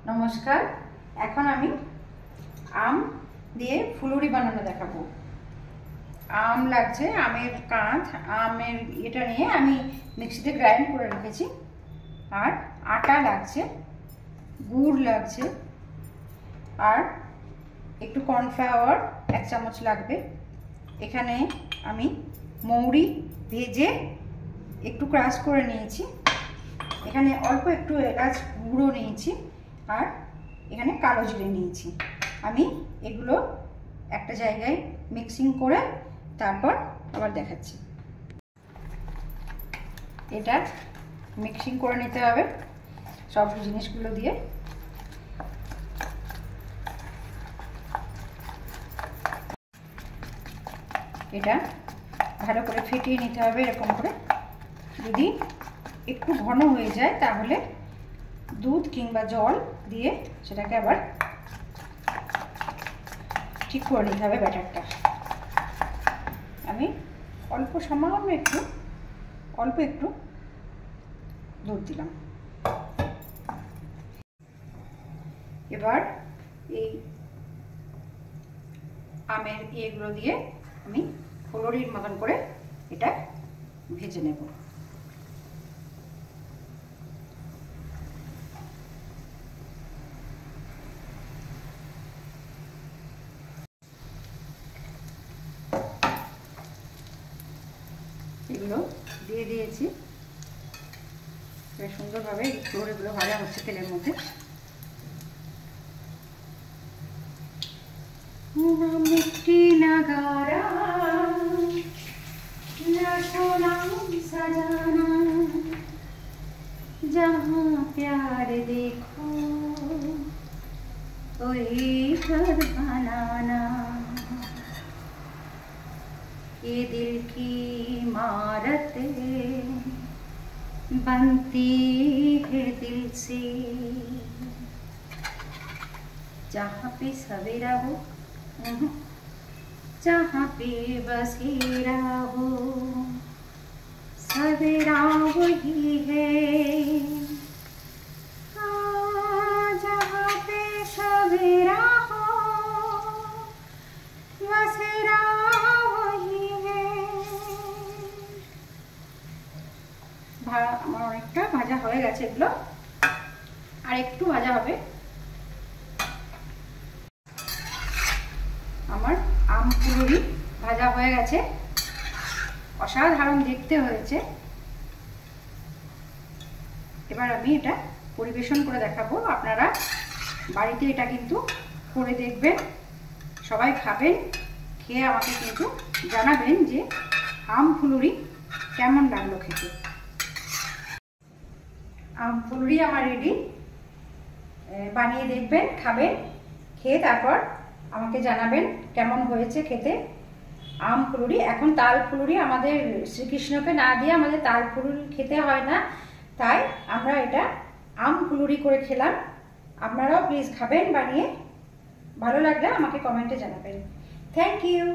নমস্কার। এখন আমি আম দিয়ে ফুলুরি বানানো দেখাবো। আম লাগছে, আমের কাঁধ, আমের এটা নিয়ে আমি মিক্সিতে গ্রাইন্ড করে রেখেছি। আর আটা লাগছে, গুড় লাগছে, আর একটু কর্নফ্লাওয়ার 1 চামচ লাগবে। এখানে আমি মৌরি ভেজে একটু ক্রাশ করে নিয়েছি। এখানে অল্প একটু এলাচ গুঁড়ো নিয়েছি, আর এখানে কালো জিরে নিয়েছি। আমি এগুলো একটা জায়গায় মিক্সিং করে তারপর আবার দেখাচ্ছি। এটা মিক্সিং করে নিতে হবে সব জিনিসগুলো দিয়ে। এটা ভালো করে ফেটিয়ে নিতে হবে এরকম করে। যদি একটু ঘন হয়ে যায় তাহলে দুধ কিংবা জল দিয়ে সেটাকে আবার ঠিক করে নিতে হবে ব্যাটারটা। আমি সামান্য অল্প একটু দুধ দিলাম। এবার এই আমের ইয়েগুলো দিয়ে আমি ফুলুরির মতন করে এটা ভেজে নেব। এগুলো দিয়ে দিয়েছি, বেশ সুন্দরভাবে ফুলুরিগুলো ভাজা হচ্ছে তেলের মধ্যে। मिट्टी नगारा सोना सजाना, जहाँ प्यार देखो वही घर बनाना, ये दिल की इमारत बनती है दिल से, जहाँ पे सवेरा हो, जहाँ पे बसेरा हो, सवेरा वही है। जहाँ पे सवेरा हो, बसेरा वही है। আমার অনেকটা ভাজা হয়ে গেছে, এগুলো আর একটু ভাজা হবে। আমার আম ফুলুরি ভাজা হয়ে গেছে, অসাধারণ দেখতে হয়েছে। এবার আমি এটা পরিবেশন করে দেখাবো। আপনারা বাড়িতে এটা কিন্তু করে দেখবেন, সবাই খাবেন, খেয়ে আমাকে কিন্তু জানাবেন যে আম ফুলুরি কেমন লাগলো খেতে। আম ফুলুরি আমার রেডি, বানিয়ে দেখবেন, খাবেন, খেয়ে তারপর আমাকে জানাবেন কেমন হয়েছে খেতে। আম ফুলুরি, এখন তাল ফুলুরি আমাদের শ্রীকৃষ্ণকে না দিয়ে আমাদের তাল ফুলুরি খেতে হয় না, তাই আমরা এটা আম ফুলুরি করে খেলাম। আপনারাও প্লিজ খাবেন বানিয়ে, ভালো লাগলে আমাকে কমেন্টে জানাবেন। Thank you.